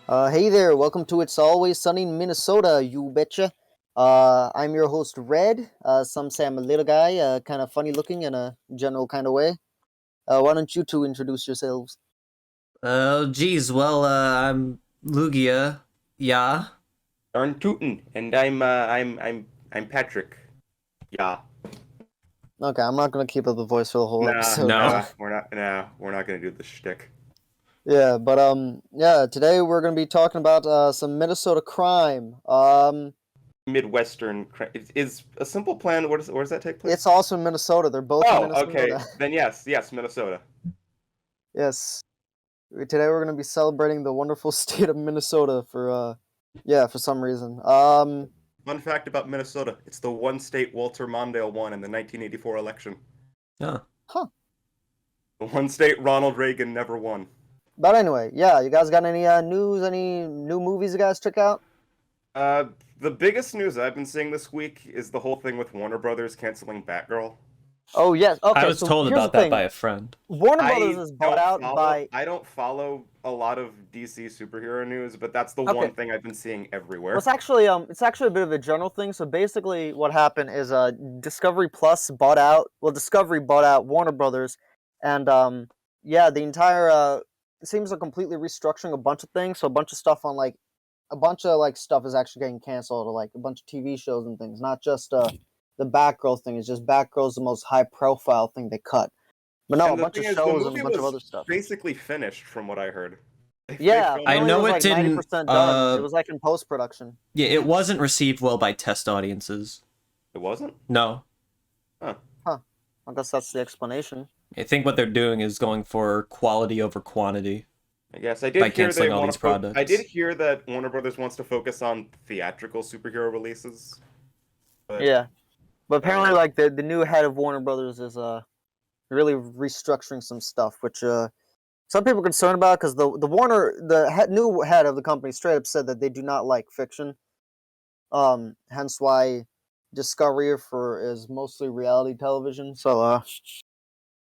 Hey there, welcome to It's Always Sunny in Minnesota, you betcha. I'm your host, Red. Some say I'm a little guy, kind of funny looking in a general kind of way. Why don't you two introduce yourselves? Oh, geez. Well, I'm Lugia. Yeah. Arn Tootin, and I'm Patrick. Yeah. Okay, I'm not gonna keep up the voice for the whole Nah, episode, No. but we're not gonna do the shtick. yeah, today we're gonna be talking about some Minnesota crime. Midwestern is a simple plan. Where does that take place? It's also in Minnesota. They're both in Oh, okay. Minnesota. Then yes, Minnesota. Yes. Today we're gonna be celebrating the wonderful state of Minnesota for some reason. Fun fact about Minnesota: it's the one state Walter Mondale won in the 1984 election. Huh. Huh. The one state Ronald Reagan never won. But anyway, yeah, you guys got any news, any new movies you guys check out? Uh, the biggest news I've been seeing this week is the whole thing with Warner Brothers canceling Batgirl. Oh yes, I okay, was so told here's the about that by thing. a friend. Warner Brothers I is bought don't out follow by I don't follow a lot of DC superhero news, but that's the Okay. one thing I've been seeing Well, everywhere. it's actually a bit of a general thing. So basically what happened is Discovery Plus bought out well Discovery bought out Warner Brothers and yeah, the entire it seems like completely restructuring a bunch of things. So a bunch of stuff on like a bunch of like stuff is actually getting canceled, or like a bunch of TV shows and things. Not just the Batgirl thing. It's just Batgirl's the most high profile thing they cut. But no, a And the bunch thing of is, the shows and a movie bunch of was other stuff. basically finished from what I heard. They Yeah, filmed I apparently it it. was know it like didn't. 90% done. It was like in post production. Yeah, it wasn't received well by test audiences. It wasn't? No. Huh. Huh. I guess that's the explanation. I think what they're doing is going for quality over quantity I guess I by did hear they canceling all want these to I did products. hear that Warner Brothers wants to focus on theatrical superhero releases. But Yeah. But apparently uh, like the new head of Warner Brothers is really restructuring some stuff, which some people are concerned about because the new head of the company straight up said that they do not like fiction. Hence why Discovery for is mostly reality television. So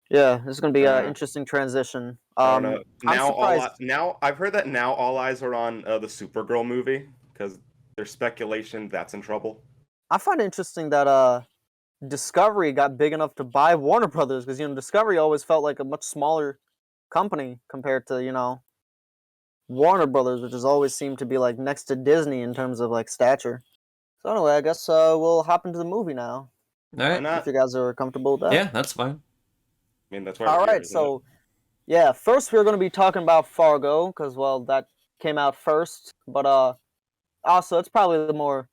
yeah, this is gonna be an uh, interesting transition. I don't know. I'm surprised. Now I've heard that now all eyes are on the Supergirl movie because there's speculation that's in trouble. I find it interesting that Discovery got big enough to buy Warner Brothers because Discovery always felt like a much smaller company compared to Warner Brothers, which has always seemed to be like next to Disney in terms of like stature. So anyway, I guess we'll hop into the movie now All Why right. if not? you guys are comfortable with that. Yeah, that's fine. I mean, that's why we're All here, right, isn't it? so yeah, first we're going to be talking about Fargo because well that came out first, but also it's probably the more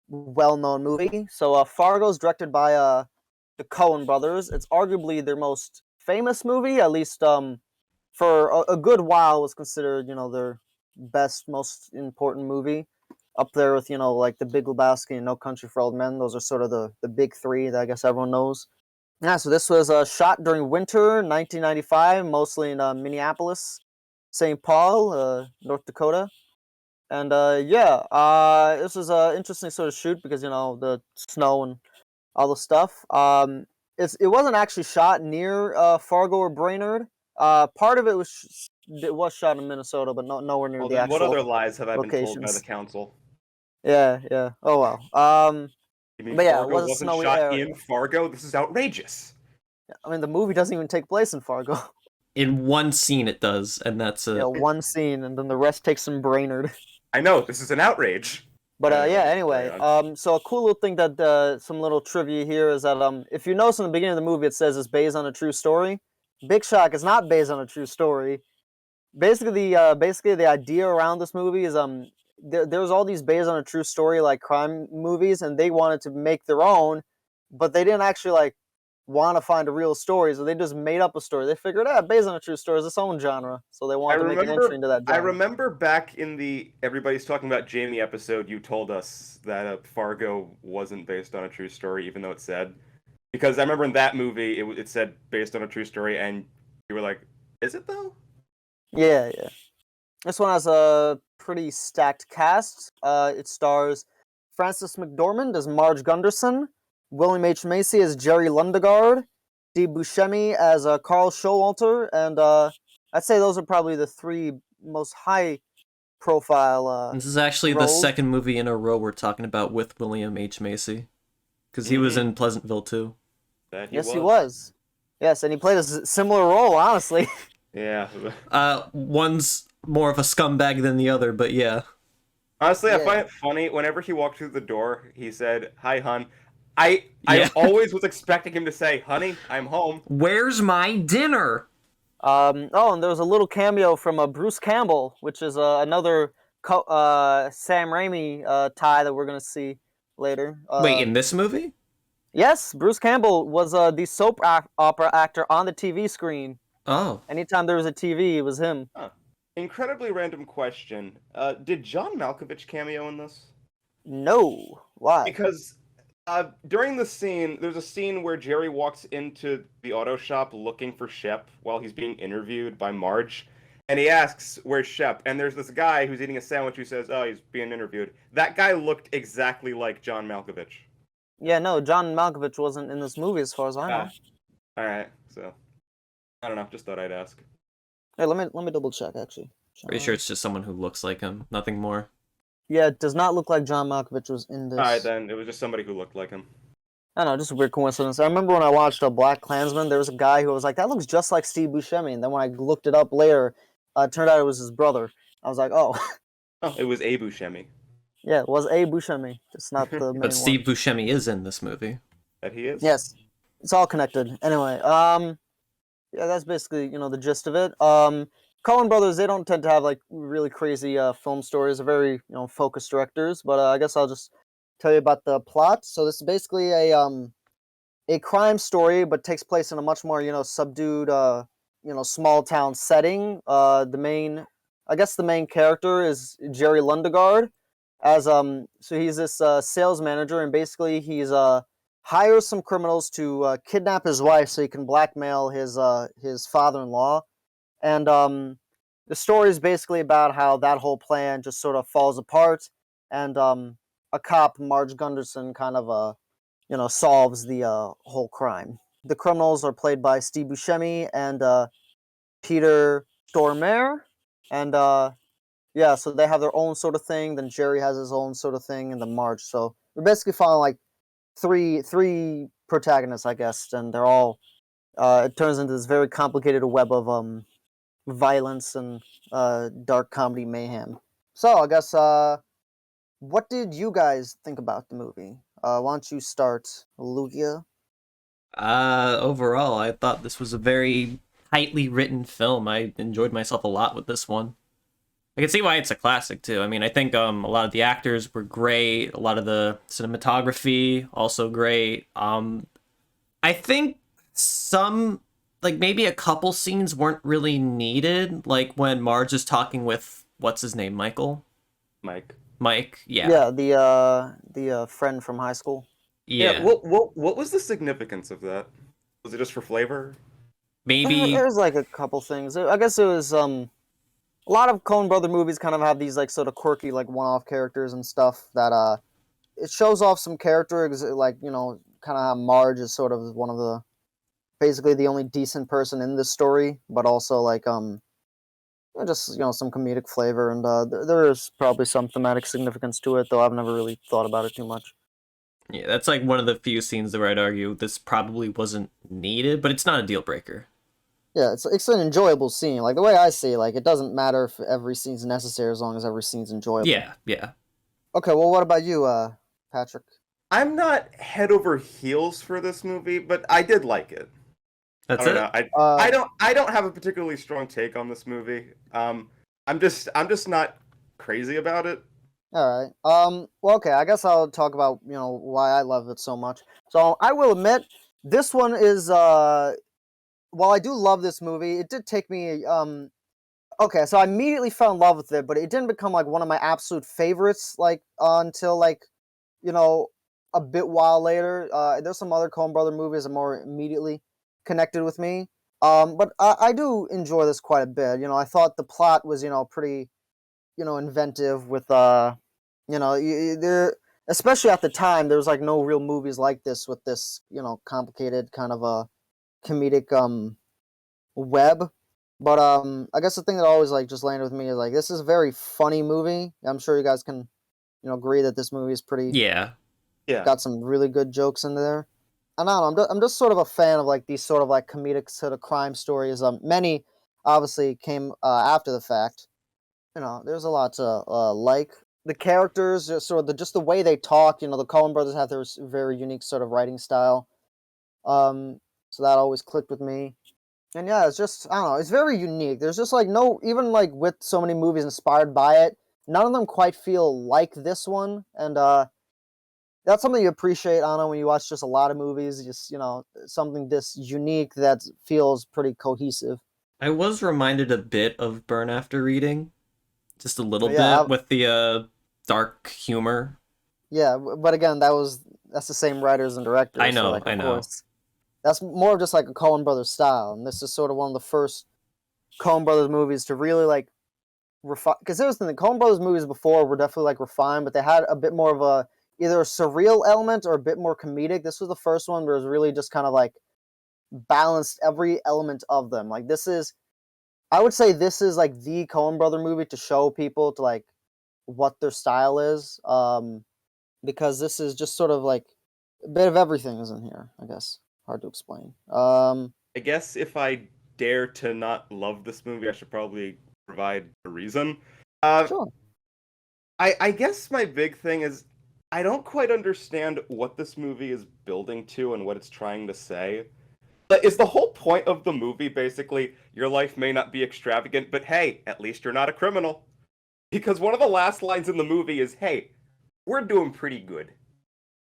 well-known movie. So Fargo's directed by the Coen brothers. It's arguably their most famous movie, at least for a good while was considered, their best, most important movie. Up there with, like The Big Lebowski and No Country for Old Men. Those are sort of the big three that I guess everyone knows. Yeah, so this was shot during winter 1995, mostly in Minneapolis, St. Paul, North Dakota. And this was an interesting sort of shoot because the snow and all the stuff. It wasn't actually shot near Fargo or Brainerd. Part of it was shot in Minnesota, but nowhere near Well, the then what actual other lies have I been told by the locations. council? Yeah, yeah. Oh well. You mean But yeah, it Fargo was a wasn't snowy shot in area. Fargo? This is outrageous. I mean, the movie doesn't even take place in Fargo. In one scene, it does, and that's Yeah, it. one scene, and then the rest takes in Brainerd. I know, this is an outrage. But yeah, Anyway, carry anyway, on. so a cool little thing that some little trivia here is that if you notice in the beginning of the movie, it says it's based on a true story. Big shock, it's not based on a true story. Basically the idea around this movie is there's all these based on a true story like crime movies, and they wanted to make their own, but they didn't actually like want to find a real story, so they just made up a story. They figured out based on a true story is its own genre, so they I wanted to make an entry remember into that I genre. remember back in the Everybody's Talking About Jamie episode, you told us that Fargo wasn't based on a true story, even though it said. Because I remember in that movie, it said based on a true story, and you were like, is it though? Yeah, yeah. This one has a pretty stacked cast. It stars Frances McDormand as Marge Gunderson, William H. Macy as Jerry Lundegaard, Steve Buscemi as Carl Showalter, and I'd say those are probably the three most high profile This is actually the roles. second movie in a row we're talking about with William H. Macy. Because he was in Pleasantville too. That Yes, he was. Yes, and he played a similar role, honestly. Yeah. One's more of a scumbag than the other, but yeah. Honestly, I Yeah. find it funny. Whenever he walked through the door, he said, "Hi, hun." I Yeah. always was expecting him to say, "Honey, I'm home." Where's my dinner? Oh, and there was a little cameo from Bruce Campbell, which is another Sam Raimi tie that we're gonna see later. Wait, in this movie? Yes, Bruce Campbell was the opera actor on the TV screen. Oh. Anytime there was a TV, it was him. Huh. Incredibly random question. Did John Malkovich cameo in this? No, why? Because during the scene, there's a scene where Jerry walks into the auto shop looking for Shep while he's being interviewed by Marge. And he asks, "Where's Shep?" And there's this guy who's eating a sandwich who says, "Oh, he's being interviewed." That guy looked exactly like John Malkovich. Yeah, no, John Malkovich wasn't in this movie as far as I know. All right, so I don't know. Just thought I'd ask. Hey, let me double check actually. Pretty sure it's just someone who looks like him, nothing more. Yeah, it does not look like John Malkovich was in this. All right, then it was just somebody who looked like him. I don't know, just a weird coincidence. I remember when I watched Black Klansman, there was a guy who was like, "That looks just like Steve Buscemi," and then when I looked it up later, it turned out it was his brother. I was like, "Oh." Oh, it was Abu Shemi. Yeah, it was a Buscemi, just not the main But Steve one. Buscemi is in this movie. That he is? Yes, it's all connected. Anyway, yeah, that's basically the gist of it. Coen brothers, they don't tend to have like really crazy film stories. They're very focused directors. But I guess I'll just tell you about the plot. So this is basically a crime story, but takes place in a much more subdued small town setting. The main character is Jerry Lundegaard, as so he's this sales manager, and basically he's hires some criminals to kidnap his wife so he can blackmail his father-in-law. And the story is basically about how that whole plan just sort of falls apart, and a cop, Marge Gunderson, kind of solves the whole crime. The criminals are played by Steve Buscemi and Peter Stormare, and yeah, so they have their own sort of thing. Then Jerry has his own sort of thing, and then Marge. So we're basically following like three protagonists, I guess, and they're all. It turns into this very complicated web of violence and dark comedy mayhem. So I guess what did you guys think about the movie? Why don't you start, Lugia? Overall, I thought this was a very tightly written film. I enjoyed myself a lot with this one. I can see why it's a classic too. I mean, I think a lot of the actors were great. A lot of the cinematography also great. I think some like maybe a couple scenes weren't really needed, like when Marge is talking with what's his name, Michael. Mike, yeah. Yeah, the friend from high school. Yeah. What was the significance of that? Was it just for flavor? Maybe There's like a couple things. I guess it was a lot of Coen Brother movies kind of have these like sort of quirky like one-off characters and stuff that it shows off some character, like kind of how Marge is sort of one of the basically the only decent person in this story, but also like just some comedic flavor, and there is probably some thematic significance to it, though I've never really thought about it too much. yeah, that's like one of the few scenes where I'd argue this probably wasn't needed, but it's not a deal breaker. Yeah, it's an enjoyable scene. Like the way I see it, like it doesn't matter if every scene's necessary as long as every scene's enjoyable. Yeah. Okay, well, what about you, Patrick? I'm not head over heels for this movie, but I did like it. That's I it. don't know. I don't have a particularly strong take on this movie. I'm just not crazy about it. All right. Well, okay. I guess I'll talk about why I love it so much. So I will admit, this one is while I do love this movie, it did take me okay. So I immediately fell in love with it, but it didn't become like one of my absolute favorites like until like a bit while later. There's some other Coen Brother movies that more immediately connected with me. But I do enjoy this quite a bit. I thought the plot was pretty inventive with there, especially at the time, there was like no real movies like this with this complicated kind of a comedic web. But I guess the thing that always like just landed with me is like this is a very funny movie. I'm sure you guys can agree that this movie is pretty Yeah. Yeah. got some really good jokes in there. And I don't know, I'm just sort of a fan of like these sort of like comedic sort of crime stories. Many obviously came after the fact. There's a lot to like. The characters, sort of just the way they talk. The Coen brothers have their very unique sort of writing style. So that always clicked with me. And yeah, it's just I don't know, it's very unique. There's just like no even like with so many movies inspired by it, none of them quite feel like this one. And that's something you appreciate, Anna, when you watch just a lot of movies. Just something this unique that feels pretty cohesive. I was reminded a bit of Burn After Reading, just a little But yeah, bit with the dark humor. yeah, but again, that's the same writers and directors. I So know, like, I of know. course, that's more of just like a Coen Brothers style, and this is sort of one of the first Coen Brothers movies to really like refine. Because there was the Coen Brothers movies before were definitely like refined, but they had a bit more of a either a surreal element or a bit more comedic. This was the first one where it was really just kind of like balanced every element of them. Like this is, I would say, this is like the Coen Brother movie to show people to like what their style is. Because this is just sort of like a bit of everything is in here. I guess hard to explain. I guess if I dare to not love this movie, I should probably provide a reason. Uh, Sure. I guess my big thing is I don't quite understand what this movie is building to and what it's trying to say. But is the whole point of the movie basically your life may not be extravagant, but hey, at least you're not a criminal? Because one of the last lines in the movie is, "Hey, we're doing pretty good."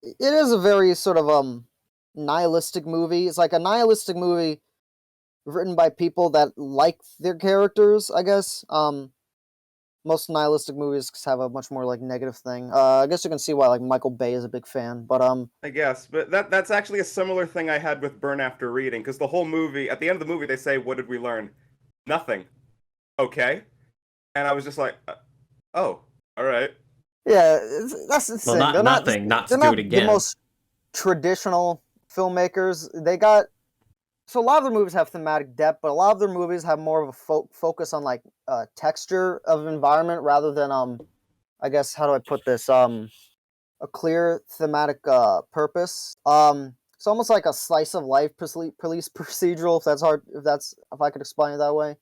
It is a very sort of nihilistic movie. It's like a nihilistic movie written by people that like their characters, I guess. Most nihilistic movies have a much more like negative thing. I guess you can see why like Michael Bay is a big fan. But I guess, but that's actually a similar thing I had with Burn After Reading, because the whole movie, at the end of the movie, they say, "What did we learn?" Nothing. Okay, and I was just like, "Oh, all right." yeah, that's the Well, thing. not nothing, not to They're do it not the again. most traditional filmmakers. They got so a lot of their movies have thematic depth, but a lot of their movies have more of a focus on like texture of environment rather than I guess how do I put this a clear thematic purpose. It's almost like a slice of life police procedural. If that's hard, if I could explain it that way.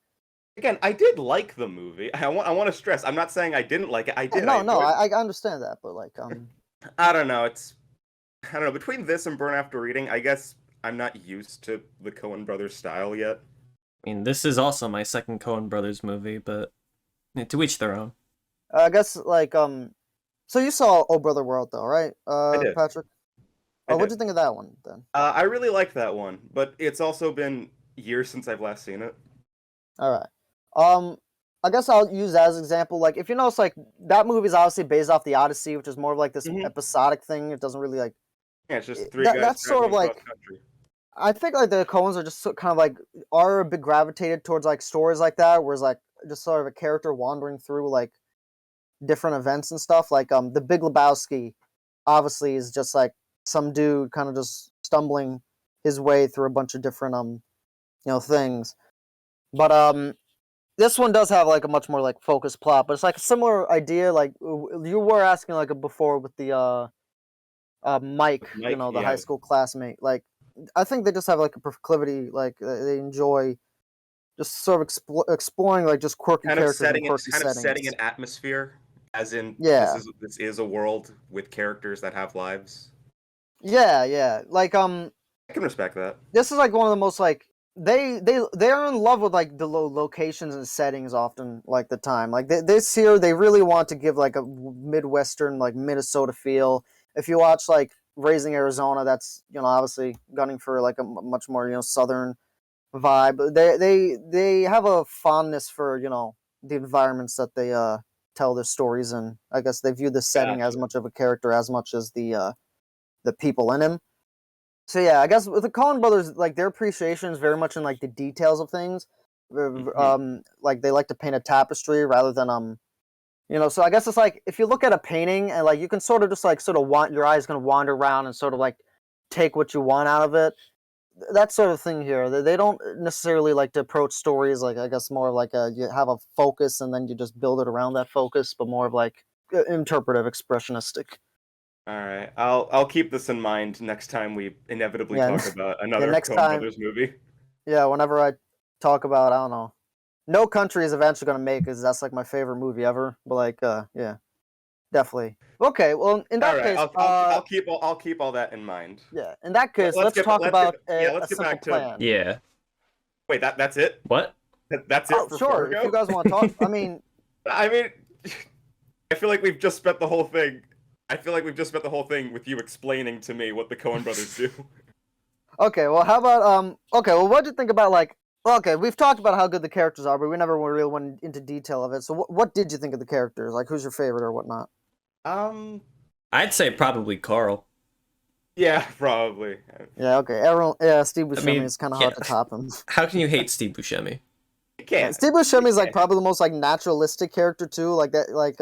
Again, I did like the movie. I want to stress. I'm not saying I didn't like it. I Yeah, did. I no, enjoyed. I understand that, but like I don't know. I don't know. Between this and Burn After Reading, I guess I'm not used to the Coen Brothers style yet. I mean, this is also my second Coen Brothers movie, but to each their own. I guess like So you saw Oh Brother World though, right, I did. Patrick? I Oh, what'd did. you think of that one then? I really liked that one, but it's also been years since I've last seen it. All right. Um, I guess I'll use that as an example. Like, if you notice, like that movie is obviously based off the Odyssey, which is more of like this Hmm. episodic thing. It doesn't really like Yeah, it's just three that. guys That's sort of traveling cross like country. I think like the Coens are just kind of like are a bit gravitated towards like stories like that, whereas like just sort of a character wandering through like different events and stuff. Like the Big Lebowski, obviously is just like some dude kind of just stumbling his way through a bunch of different things. But this one does have like a much more like focused plot, but it's like a similar idea. Like you were asking like before with the Mike, Mike, the high yeah, school classmate. Like I think they just have like a proclivity, like they enjoy just sort of exploring like just quirky characters and quirky kind of setting settings. an atmosphere, as in Yeah, this is a world with characters that have lives. yeah. Like I can respect that. this is like one of the most like they are in love with like the locations and settings often like the time like this here they really want to give like a midwestern like Minnesota feel. If you watch like Raising Arizona, that's obviously gunning for like a much more southern vibe. They have a fondness for the environments that they tell their stories in. I guess they view the setting as Gotcha. much of a character as much as the people in him. So yeah, I guess with the Coen brothers, like their appreciation is very much in like the details of things. Hmm. Like they like to paint a tapestry rather than So I guess it's like if you look at a painting and like you can sort of just like sort of want your eyes gonna wander around and sort of like take what you want out of it. that sort of thing here. They don't necessarily like to approach stories like I guess more of like you have a focus and then you just build it around that focus, but more of like interpretive, expressionistic. All right, I'll keep this in mind next time we inevitably Yeah, talk about yeah. another Next Coen time, Brothers movie. yeah. Whenever I talk about, I don't know, No Country is eventually gonna make, because that's like my favorite movie ever. But like, yeah, definitely. Okay, well, in All that right, case, I'll keep all that in mind. yeah, in that Let, case, let's let's get talk about let's a get simple back to plan. Yeah. wait. That's it. What? That's it Oh, for sure. If you Fargo. guys want to talk, I mean, I mean, I feel like we've just spent the whole thing. I feel like we've just spent the whole thing with you explaining to me what the Coen Brothers do. okay. Well, how about okay. Well, what do you think about like? Okay, we've talked about how good the characters are, but we never really went into detail of it. So, what did you think of the characters? Like, who's your favorite or whatnot? Um, I'd say probably Carl. yeah, probably. Yeah. Okay. Everyone. Yeah. Steve I Buscemi mean, is kind of yeah. hard to top him. How can you hate Steve Buscemi? You can't. Steve Buscemi is like can't. probably the most like naturalistic character too. Like that. Like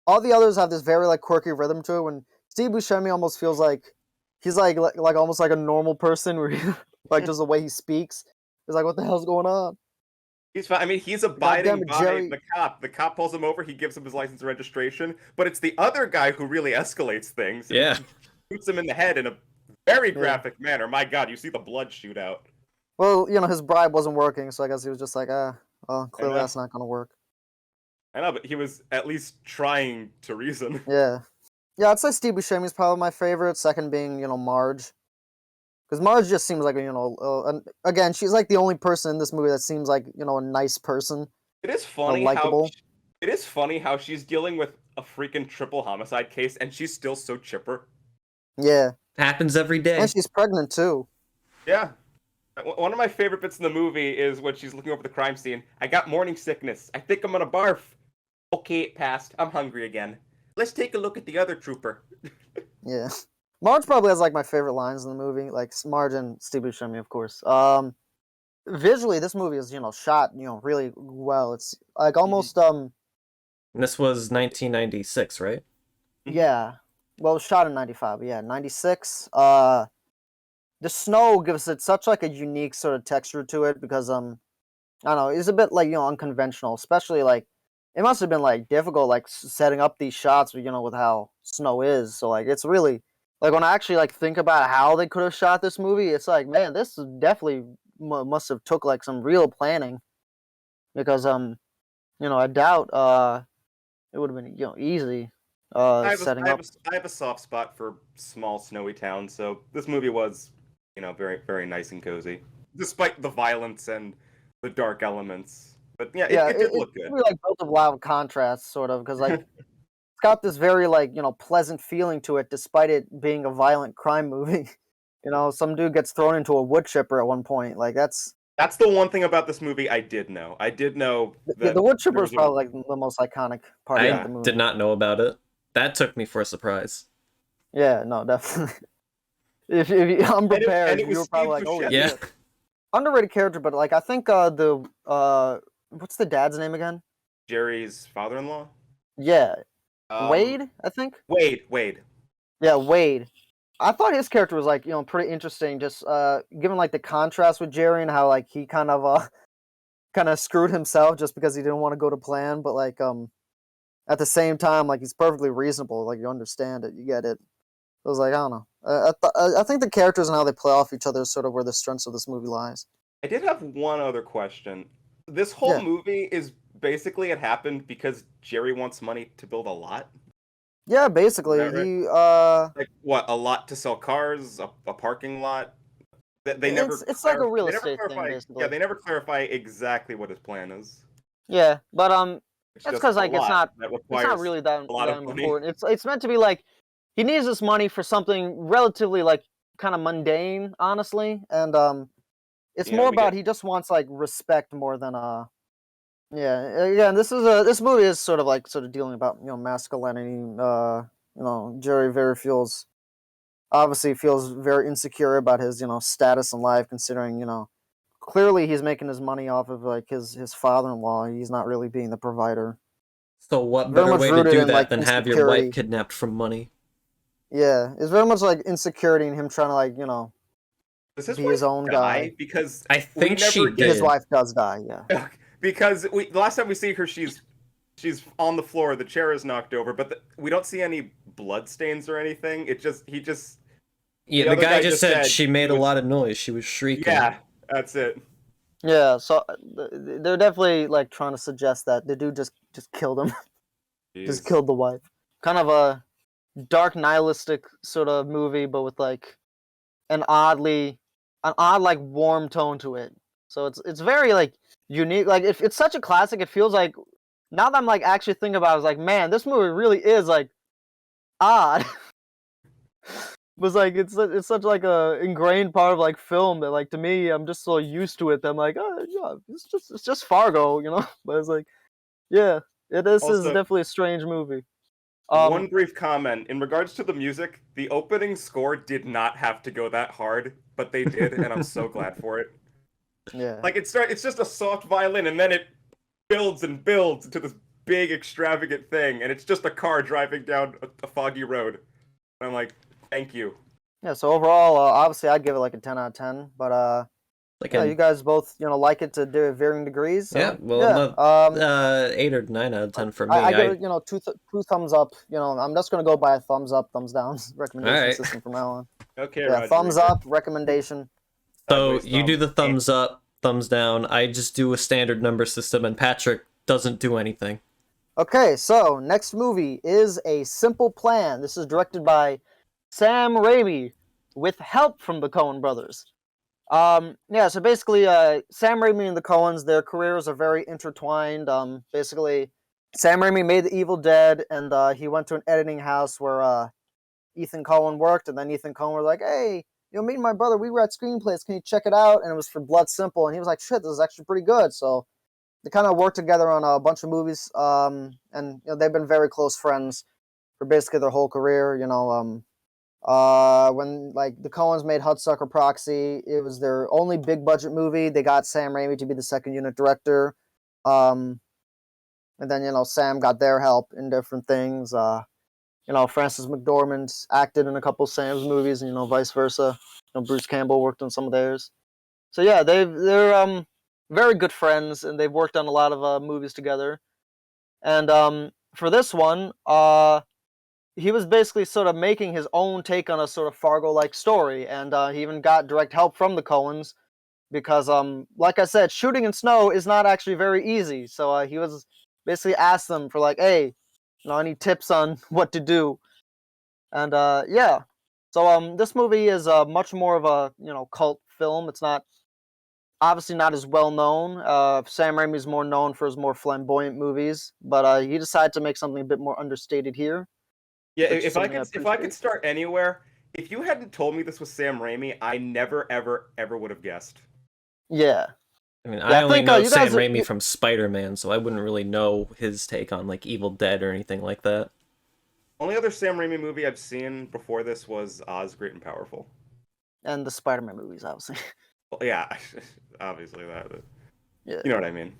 all the others have this very like quirky rhythm to it. When Steve Buscemi almost feels like he's like almost like a normal person, where like just the way he speaks. It's like, what the hell's going on? He's fine. I mean, he's Goddamn abiding it, by Jerry. the cop. The cop pulls him over. He gives him his license and registration. But it's the other guy who really escalates things. Yeah. Shoots him in the head in a very Yeah. graphic manner. My God, you see the blood shoot out. Well, his bribe wasn't working, so I guess he was just like, well, clearly know. that's not gonna work. I know, but he was at least trying to reason. Yeah. Yeah, I'd say Steve Buscemi is probably my favorite. Second being, Marge. Because Marge just seems like, again, she's like the only person in this movie that seems like, a nice person. It is funny likable. how she's dealing with a freaking triple homicide case and she's still so chipper. Yeah. Happens every day. And she's pregnant too. Yeah. One of my favorite bits in the movie is when she's looking over the crime scene. I got morning sickness. I think I'm gonna barf. Okay, it passed. I'm hungry again. Let's take a look at the other trooper. Yeah. Marge probably has like my favorite lines in the movie, like Marge and Steve Buscemi, of course. Visually, this movie is shot really well. It's like almost And this was 1996, right? yeah. Well, it was shot in 95, but yeah, 96. The snow gives it such like a unique sort of texture to it because I don't know, it's a bit like unconventional, especially like it must have been like difficult like setting up these shots with with how snow is. So like it's really like when I actually like think about how they could have shot this movie, it's like, man, this is definitely must have took like some real planning because I doubt it would have been easy setting up. I have a soft spot for small snowy towns, so this movie was, very, very nice and cozy, despite the violence and the dark elements. But yeah, it did look good. It's really like built a lot of contrast, sort of, because like it's got this very like pleasant feeling to it, despite it being a violent crime movie. Some dude gets thrown into a wood chipper at one point. Like that's the one thing about this movie I did know. I did know that the wood chipper is probably like the most iconic part of the I movie. did not know about it. That took me for a surprise. Yeah, no, definitely. If you unprepared, and it was you were probably Steve like, oh Buscemi. Yeah. shit. Underrated character, but like I think the what's the dad's name again? Jerry's father-in-law? Yeah, Um, Wade, I think. Wade. Yeah, Wade. I thought his character was like pretty interesting. Just given like the contrast with Jerry and how like he kind of screwed himself just because he didn't want to go to plan, but like at the same time like he's perfectly reasonable. Like you understand it, you get it. I was like, I don't know. I think the characters and how they play off each other is sort of where the strengths of this movie lies. I did have one other question. This whole Yeah. movie is basically it happened because Jerry wants money to build a lot. Yeah, basically Is that right? he Like what? A lot to sell cars? A parking lot? They never. it's like a real they never estate thing, clarify. basically. Yeah, they never clarify exactly what his plan is. Yeah, but It's that's just because a like it's lot not that it's requires not really that a lot of money. important. It's meant to be like he needs this money for something relatively like kind of mundane, honestly, and it's Yeah, more we about get- he just wants like respect more than yeah. And this movie is sort of dealing about masculinity. Jerry very obviously feels very insecure about his status in life, considering clearly he's making his money off of like his father-in-law. He's not really being the provider. So what Very better much way to rooted do in, that like, than have your insecurity. wife kidnapped from money? Yeah, it's very much like insecurity and him trying to like Does his be his wife own die? guy. Because I we think she never get His did. wife does die, yeah. because the last time we see her, she's on the floor. The chair is knocked over, but we don't see any blood stains or anything. Yeah, The the other guy guy just just said said she he made a was. lot of noise. She was shrieking. Yeah, that's it. Yeah, so they're definitely like trying to suggest that the dude just killed him, just Jeez. killed the wife. Kind of a dark nihilistic sort of movie, but with like an odd like warm tone to it. So it's very like unique. Like if it's such a classic, it feels like now that I'm like actually thinking about it, it's like, man, this movie really is like odd. Was like it's such like a ingrained part of like film that like to me I'm just so used to it that I'm like, oh yeah, it's just Fargo, you know. But it's like, yeah, this is Also, definitely a strange movie. one Um, brief comment in regards to the music. The opening score did not have to go that hard, but they did, and I'm so glad for it. yeah, Like it's just a soft violin, and then it builds and builds into this big extravagant thing, and it's just a car driving down a foggy road. And I'm like, thank you. yeah. So overall, obviously I'd give it like a 10 out of 10. But Like yeah, a you guys both like it to varying degrees. yeah, So well, yeah, no, 8 or 9 out of 10 for I me. give it two thumbs up. I'm just gonna go by a thumbs up, thumbs down All recommendation right. system from now on. Okay, Yeah, Roger. thumbs up recommendation. So Sideways you do thumb. the thumbs up, thumbs down. I just do a standard number system, and Patrick doesn't do anything. Okay, so next movie is A Simple Plan. This is directed by Sam Raimi with help from the Coen brothers. Yeah, so basically, Sam Raimi and the Coens, their careers are very intertwined. Basically, Sam Raimi made The Evil Dead, and he went to an editing house where Ethan Coen worked, and then Ethan Coen was like, "Hey, me and my brother, we read screenplays. Can you check it out?" And it was for Blood Simple, and he was like, "Shit, this is actually pretty good." So they kind of worked together on a bunch of movies, and they've been very close friends for basically their whole career. When like the Coens made Hudsucker Proxy, it was their only big budget movie. They got Sam Raimi to be the second unit director, um, and then Sam got their help in different things. Frances McDormand acted in a couple of Sam's movies, and vice versa. Bruce Campbell worked on some of theirs. So yeah, they're very good friends, and they've worked on a lot of movies together. And for this one, he was basically sort of making his own take on a sort of Fargo-like story, and he even got direct help from the Coens because, like I said, shooting in snow is not actually very easy. So he was basically asked them for like, hey, any tips on what to do, and yeah. So this movie is much more of a cult film. It's not obviously not as well known. Sam Raimi is more known for his more flamboyant movies, but he decided to make something a bit more understated here, Yeah, which is if I something I could if I could appreciate. start anywhere, if you hadn't told me this was Sam Raimi, I never ever ever would have guessed. Yeah, I mean, yeah. I I only think know you Sam guys. Raimi from Spider-Man, so I wouldn't really know his take on like Evil Dead or anything like that. Only other Sam Raimi movie I've seen before this was Oz, Great and Powerful. And the Spider-Man movies, obviously. Well, yeah, obviously that. Yeah, You know what I mean.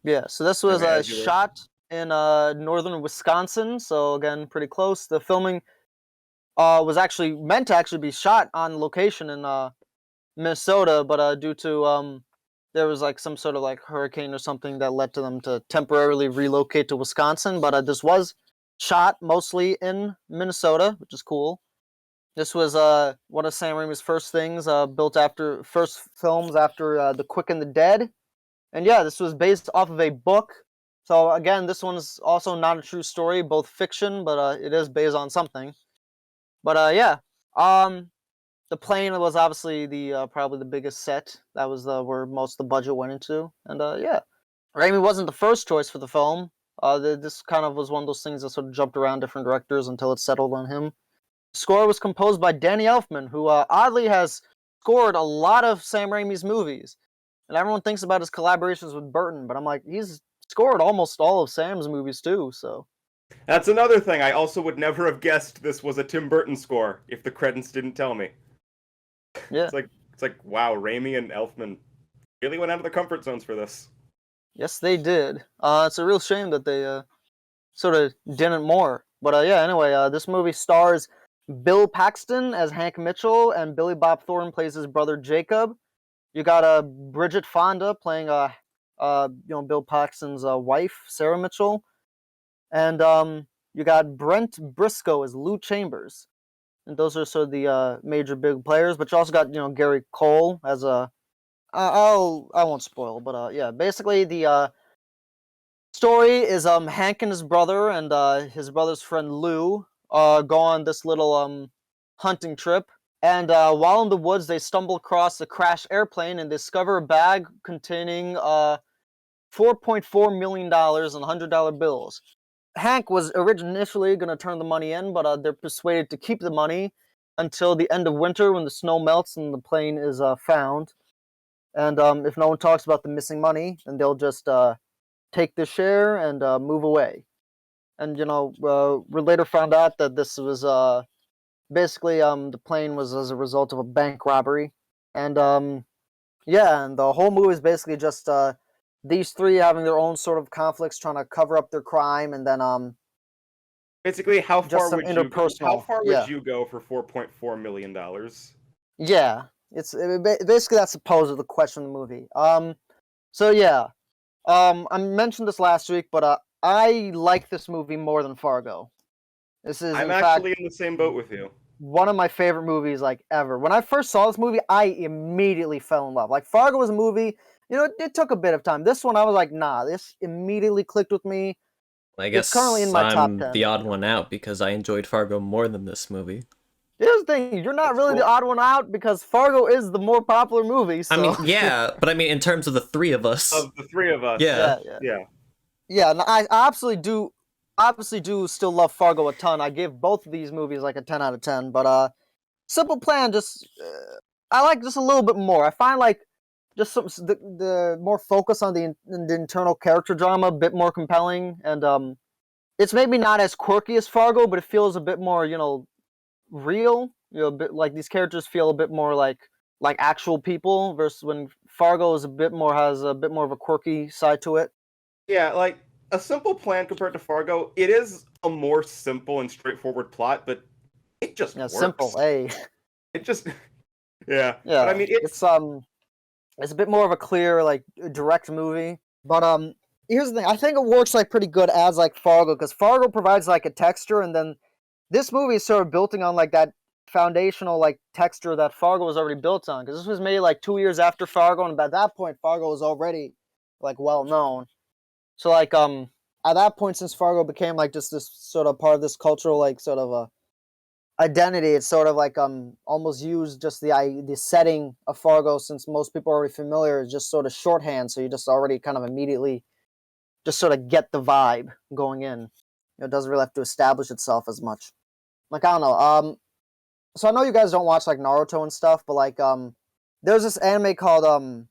yeah. So this was Anyway, as you were. shot in northern Wisconsin. So again, pretty close. The filming was actually meant to actually be shot on location in Minnesota, but due to there was like some sort of like hurricane or something that led to them to temporarily relocate to Wisconsin. But this was shot mostly in Minnesota, which is cool. This was one of Sam Raimi's first things, built after first films after The Quick and the Dead, and yeah, this was based off of a book. So again, this one's also not a true story, both fiction, but it is based on something. But yeah, um, the plane was obviously the probably the biggest set. That was where most of the budget went into, and yeah, Raimi wasn't the first choice for the film. This kind of was one of those things that sort of jumped around different directors until it settled on him. Score was composed by Danny Elfman, who oddly has scored a lot of Sam Raimi's movies. And everyone thinks about his collaborations with Burton, but I'm like, he's scored almost all of Sam's movies too, so. That's another thing. I also would never have guessed this was a Tim Burton score if the credits didn't tell me. Yeah. It's like wow, Raimi and Elfman really went out of their comfort zones for this. Yes, they did. It's a real shame that they sort of didn't more. But yeah, anyway, this movie stars Bill Paxton as Hank Mitchell, and Billy Bob Thornton plays his brother Jacob. You got Bridget Fonda playing Bill Paxton's wife, Sarah Mitchell, and you got Brent Briscoe as Lou Chambers, and those are sort of the major big players. But you also got Gary Cole as a I won't spoil, but yeah, basically the story is Hank and his brother and his brother's friend Lou go on this little hunting trip, and while in the woods they stumble across a crashed airplane and discover a bag containing $4.4 million in $100 bills. Hank was initially going to turn the money in, but they're persuaded to keep the money until the end of winter when the snow melts and the plane is found. And if no one talks about the missing money, then they'll just take the share and move away. And we later found out that this was basically the plane was as a result of a bank robbery. And yeah, and the whole movie is basically just these three having their own sort of conflicts, trying to cover up their crime, and then Basically, how far would yeah. you go for $4.4 million? Yeah, basically that's the pose of the question of the movie. So yeah, I mentioned this last week, but I like this movie more than Fargo. This is I'm in actually fact in the same boat with you. one of my favorite movies like ever. When I first saw this movie, I immediately fell in love. Like Fargo was a movie, it took a bit of time. This one, I was like, nah, this immediately clicked with me. I It's currently in guess my top I'm 10. the odd one out because I enjoyed Fargo more than this movie. Here's the thing, you're not That's really cool. the odd one out because Fargo is the more popular movie. So. I mean, yeah, but I mean, in terms of the three of us. Of the three of us. Yeah. Yeah, and I obviously do still love Fargo a ton. I give both of these movies like a 10 out of 10, but Simple Plan just I like just a little bit more. I find like just the more focus on the internal character drama a bit more compelling, and it's maybe not as quirky as Fargo, but it feels a bit more real. A bit like these characters feel a bit more like actual people versus when Fargo has a bit more of a quirky side to it. Yeah, like a Simple Plan compared to Fargo, it is a more simple and straightforward plot, but it just Yeah, works. simple. Hey. It just yeah. Yeah. But I mean, it's a bit more of a clear, like direct movie. But here's the thing. I think it works like pretty good as like Fargo, because Fargo provides like a texture, and then this movie is sort of building on like that foundational like texture that Fargo was already built on. Because this was made like 2 years after Fargo, and by that point Fargo was already like well known. So like at that point, since Fargo became like just this sort of part of this cultural like sort of a identity, it's sort of like almost used just the setting of Fargo, since most people are already familiar, is just sort of shorthand, so you just already kind of immediately just sort of get the vibe going in. It doesn't really have to establish itself as much. Like I don't know. So I know you guys don't watch like Naruto and stuff, but like there's this anime called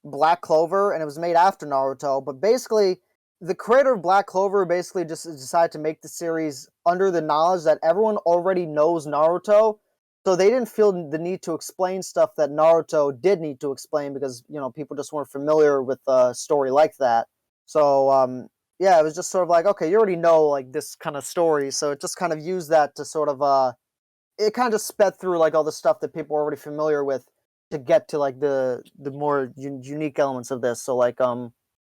Black Clover, and it was made after Naruto, but basically the creator of Black Clover basically just decided to make the series under the knowledge that everyone already knows Naruto, so they didn't feel the need to explain stuff that Naruto did need to explain, because people just weren't familiar with a story like that. So yeah, it was just sort of like, okay, you already know like this kind of story, so it just kind of used that to sort of it kind of just sped through like all the stuff that people are already familiar with to get to like the more unique elements of this. So like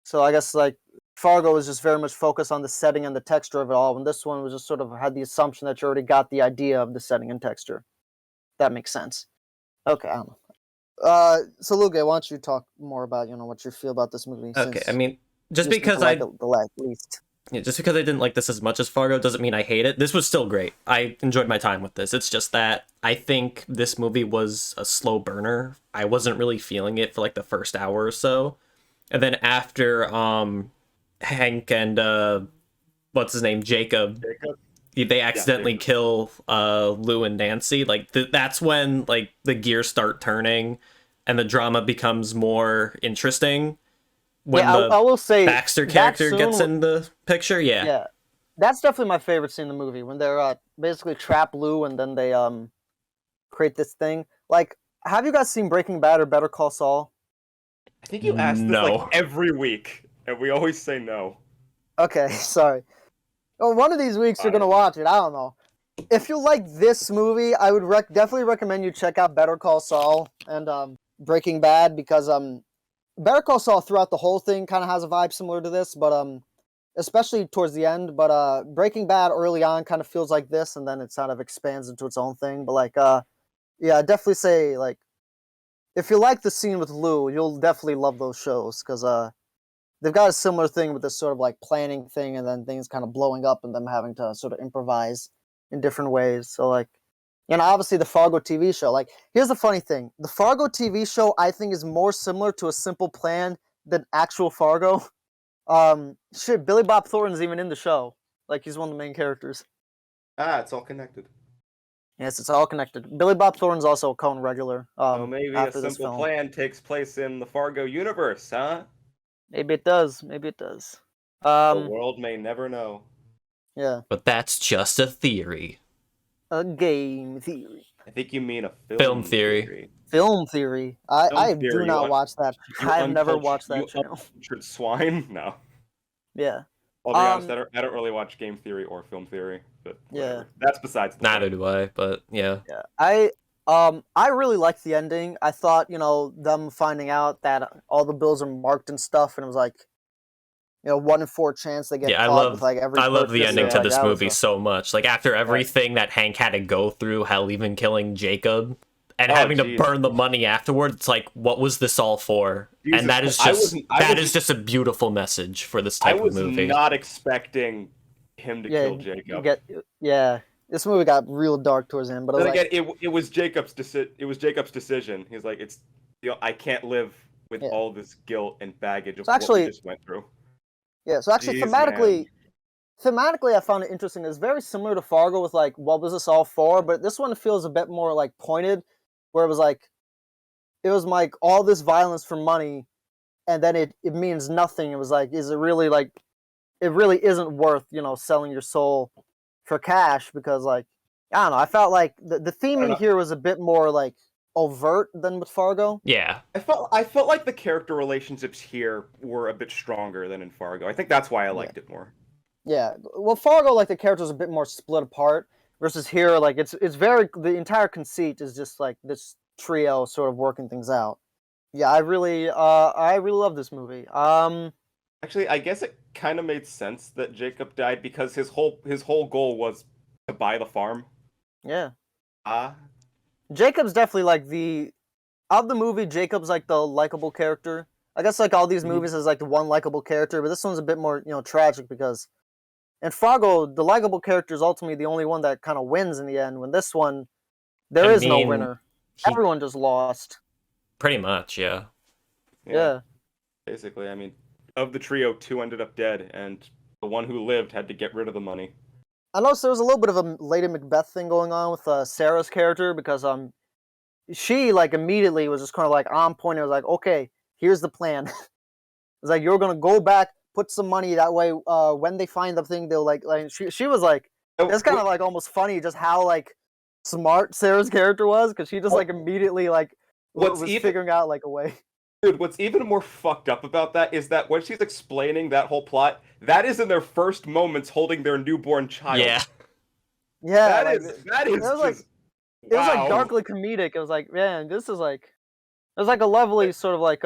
so I guess like Fargo was just very much focused on the setting and the texture of it all, and this one was just sort of had the assumption that you already got the idea of the setting and texture. That makes sense. Okay, I don't know. So Luke, why don't you talk more about what you feel about this movie? Okay, I mean, just you because like the least. Yeah, just because I didn't like this as much as Fargo doesn't mean I hate it. This was still great. I enjoyed my time with this. It's just that I think this movie was a slow burner. I wasn't really feeling it for like the first hour or so. And then after Hank and what's his name, Jacob, they accidentally kill Lou and Nancy, like that's when like the gears start turning and the drama becomes more interesting. When I will say Baxter character gets in the picture, yeah, that's definitely my favorite scene in the movie, when they're basically trap Lou and then they create this thing. Like, have you guys seen Breaking Bad or Better Call Saul? I think you ask this like every week, and we always say no. Okay, sorry. Well, one of these weeks you're gonna watch it. I don't know. if you like this movie, I would definitely recommend you check out Better Call Saul and Breaking Bad because Better Call Saul throughout the whole thing kind of has a vibe similar to this, but especially towards the end. But Breaking Bad early on kind of feels like this, and then it kind of expands into its own thing. But like yeah, I definitely say like if you like the scene with Lou, you'll definitely love those shows because they've got a similar thing with this sort of like planning thing, and then things kind of blowing up, and them having to sort of improvise in different ways. So like, obviously the Fargo TV show. Like, here's the funny thing: the Fargo TV show I think is more similar to a simple plan than actual Fargo. Shit, Billy Bob Thornton's even in the show. Like, he's one of the main characters. Ah, it's all connected. Yes, it's all connected. Billy Bob Thornton's also a Coen regular. So maybe a After this simple film, plan takes place in the Fargo universe, huh? maybe it does. Maybe it does. The world may never know. Yeah. But that's just a theory. A game theory. I think you mean a Film theory. Film theory. I do theory, not watch that. I've never watched that channel. Uncultured swine? No. Yeah. I'll be honest, I don't really watch game theory or film theory, but whatever. Yeah. That's besides the Neither point. do I, but yeah. Yeah. I really liked the ending. I thought, them finding out that all the bills are marked and stuff, and it was like, 1 in 4 chance they get Yeah, caught with like every I love the purchase, ending and, to like, this that was movie so much. Like after everything that Hank had to go through, hell, even killing Jacob and having to burn the money afterwards, it's like, what was this all for? Jesus, and that is just a beautiful message for this type of movie. I was not expecting him to kill Jacob. This movie got real dark towards the end, but again, it was Jacob's decision. He's like, I can't live with all this guilt and baggage of what we just went through. Yeah, so actually, thematically, I found it interesting. It's very similar to Fargo with like, what was this all for? But this one feels a bit more like pointed, where it was like all this violence for money, and then it means nothing. It was like, is it really like, it really isn't worth selling your soul for cash, because like, I don't know. I felt like the theming here was a bit more like overt than with Fargo. Yeah. I felt like the character relationships here were a bit stronger than in Fargo. I think that's why I liked it more. Yeah. Well, Fargo, like, the characters are a bit more split apart, versus here, like, it's very, the entire conceit is just like this trio sort of working things out. Yeah, I really love this movie. Actually, I guess it kind of made sense that Jacob died because his whole goal was to buy the farm. Yeah. Jacob's definitely like of the movie, Jacob's like the likable character. I guess like all these movies is like the one likable character, but this one's a bit more, tragic, because in Fargo, the likable character is ultimately the only one that kind of wins in the end. When this one, there is no winner. Everyone just lost. Pretty much, yeah. Yeah. Basically, I mean, of the trio, 2 ended up dead, and the one who lived had to get rid of the money. I noticed there was a little bit of a Lady Macbeth thing going on with Sarah's character, because she like immediately was just kind of like on point. It was like, okay, here's the plan. It's like, you're gonna go back, put some money, that way when they find the thing, they'll like she was like, it's kind of like almost funny just how like smart Sarah's character was, because she just like immediately like was figuring out like a way. Dude, what's even more fucked up about that is that when she's explaining that whole plot, that is in their first moments holding their newborn child. Yeah. Yeah. That is just... It was like darkly comedic. It was like, man, this is like, it was like a lovely sort of like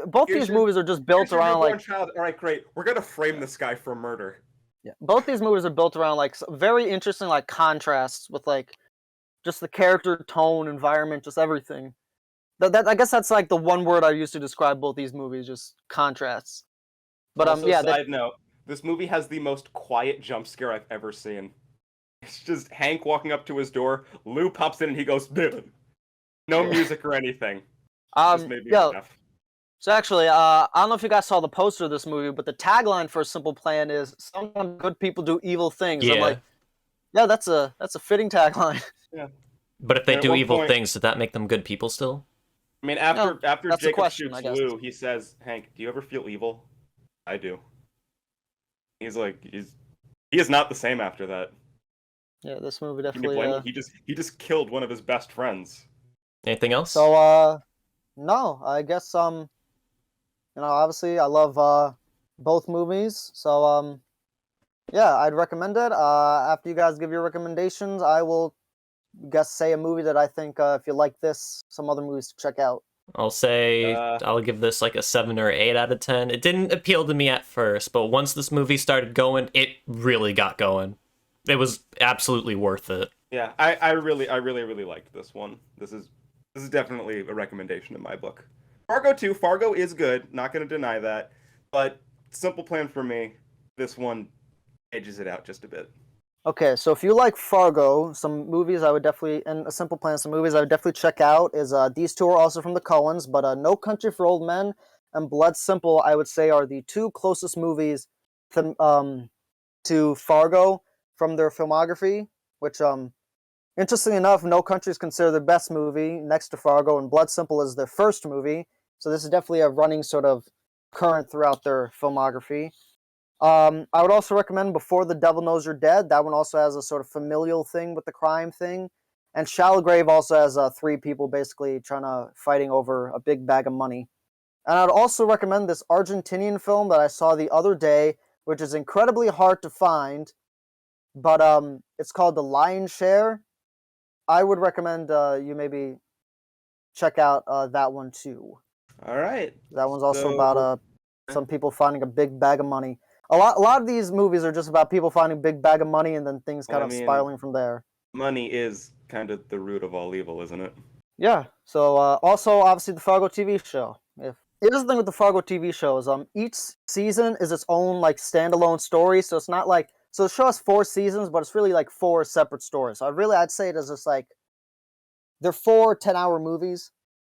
both these movies are just built around like, child. All right, great. We're gonna frame this guy for murder. Yeah. Both these movies are built around like very interesting like contrasts with like just the character, tone, environment, just everything. That I guess that's like the one word I use to describe both these movies, just contrasts. But also, side note, this movie has the most quiet jump scare I've ever seen. It's just Hank walking up to his door, Lou pops in and he goes, "Bill." No music or anything. Just maybe enough. So actually, I don't know if you guys saw the poster of this movie, but the tagline for A Simple Plan is, "Sometimes good people do evil things." Yeah. I'm like, yeah, that's a fitting tagline. Yeah. But if they do evil things, does that make them good people still? I mean, after Jacob shoots Lou, he says, "Hank, do you ever feel evil?" "I do." He's like, he is not the same after that. Yeah, this movie definitely. He just killed one of his best friends. Anything else? So no, I guess obviously I love both movies. So Yeah, I'd recommend it. After you guys give your recommendations, I will say a movie that I think if you like this, some other movies to check out. I'll say I'll give this like a 7 or 8 out of 10. It didn't appeal to me at first, but once this movie started going, it really got going. It was absolutely worth it. Yeah, I really liked this one. This is definitely a recommendation in my book. Fargo too. Fargo is good. Not going to deny that. But Simple Plan for me, this one edges it out just a bit. Okay, so if you like Fargo, some movies I would definitely, and A Simple Plan, some movies I would definitely check out is these two are also from the Coens, but No Country for Old Men and Blood Simple, I would say, are the two closest movies to Fargo from their filmography, which, interestingly enough, No Country is considered the best movie next to Fargo, and Blood Simple is their first movie, so this is definitely a running sort of current throughout their filmography. I would also recommend Before the Devil Knows You're Dead. That one also has a sort of familial thing with the crime thing. And Shallow Grave also has three people basically fighting over a big bag of money. And I'd also recommend this Argentinian film that I saw the other day, which is incredibly hard to find, but it's called The Lion's Share. I would recommend you maybe check out that one too. All right. That one's also about some people finding a big bag of money. A lot of these movies are just about people finding a big bag of money and then things kind of spiraling from there. Money is kind of the root of all evil, isn't it? Yeah. So also obviously the Fargo TV show. Here's the thing with the Fargo TV show is each season is its own like standalone story. So it's not like the show has 4 seasons, but it's really like 4 separate stories. So I'd say it as just like they're 4 10-hour movies.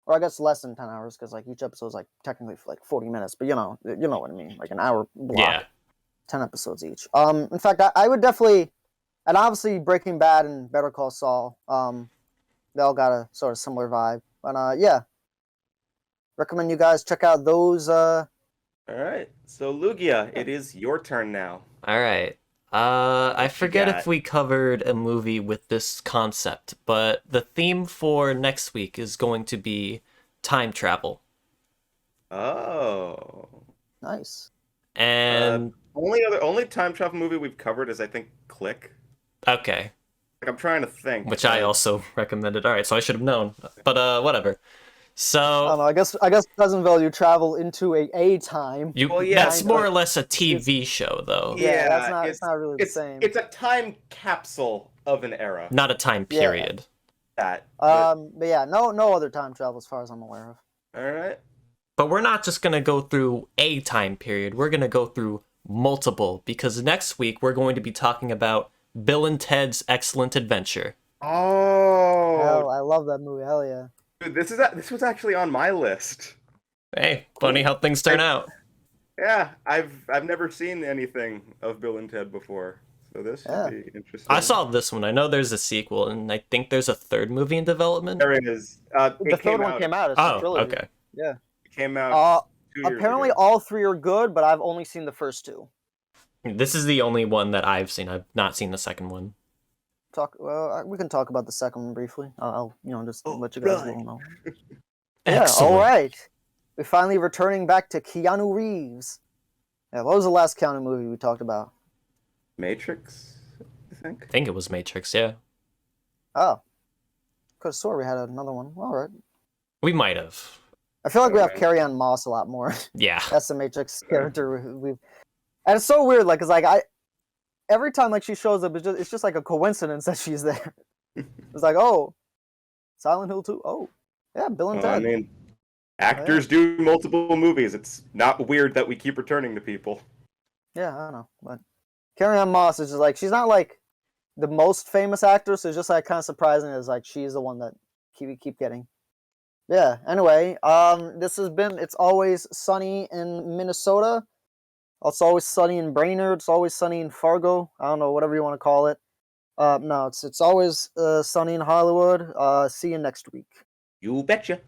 Or I guess less than 10 hours because like each episode is like technically for like 40 minutes, but you know what I mean, like an hour block. Yeah. 10 episodes each. In fact, I would definitely, and obviously Breaking Bad and Better Call Saul, they all got a sort of similar vibe. But yeah, recommend you guys check out those. All right, so Lugia, it is your turn now. All right. I forget if we covered a movie with this concept, but the theme for next week is going to be time travel. Oh, nice. And only time travel movie we've covered is I think Click. Okay. Like I'm trying to think. Which I also recommended. All right, so I should have known. But whatever. So I don't know. I guess Pleasantville you travel into a time. That's more or less a TV show, though. Yeah, it's not really the same. It's a time capsule of an era, not a time period. Yeah. But yeah, no other time travel as far as I'm aware of. All right. But we're not just gonna go through a time period. We're gonna go through multiple because next week we're going to be talking about Bill and Ted's Excellent Adventure. Oh, hell, I love that movie. Hell yeah. Dude, this was actually on my list. Hey, funny how things turn out. Yeah, I've never seen anything of Bill and Ted before, so this should be interesting. I saw this one. I know there's a sequel, and I think there's a third movie in development. There is. The third one came out. It's a trilogy. Okay. Yeah. It came out 2 years apparently ago. all 3 are good, but I've only seen the first 2. This is the only one that I've seen. I've not seen the second one. We can talk about the second one briefly. I'll just let you guys know. Yeah, Excellent. all right. We're finally returning back to Keanu Reeves. Yeah, what was the last Keanu movie we talked about? Matrix, I I think it was Matrix, yeah. Oh. Could have swore we had another one. All right. We might have. I feel like we have Carrie-Anne Moss a lot more. Yeah. That's the Matrix character we've... And it's so weird, like, cause every time like she shows up, it's just like a coincidence that she's there. It's like, oh, Silent Hill 2. Oh, yeah, Bill and Ted. I mean, actors do multiple movies. It's not weird that we keep returning to people. Yeah, I don't know, but Carrie-Anne Moss is just like she's not like the most famous actor, so it's just like kind of surprising as like she's the one that we keep getting. Yeah. Anyway, this has been It's Always Sunny in Minnesota. It's always sunny in Brainerd. It's always sunny in Fargo. I don't know, whatever you want to call it. No, it's always sunny in Hollywood. See you next week. You betcha.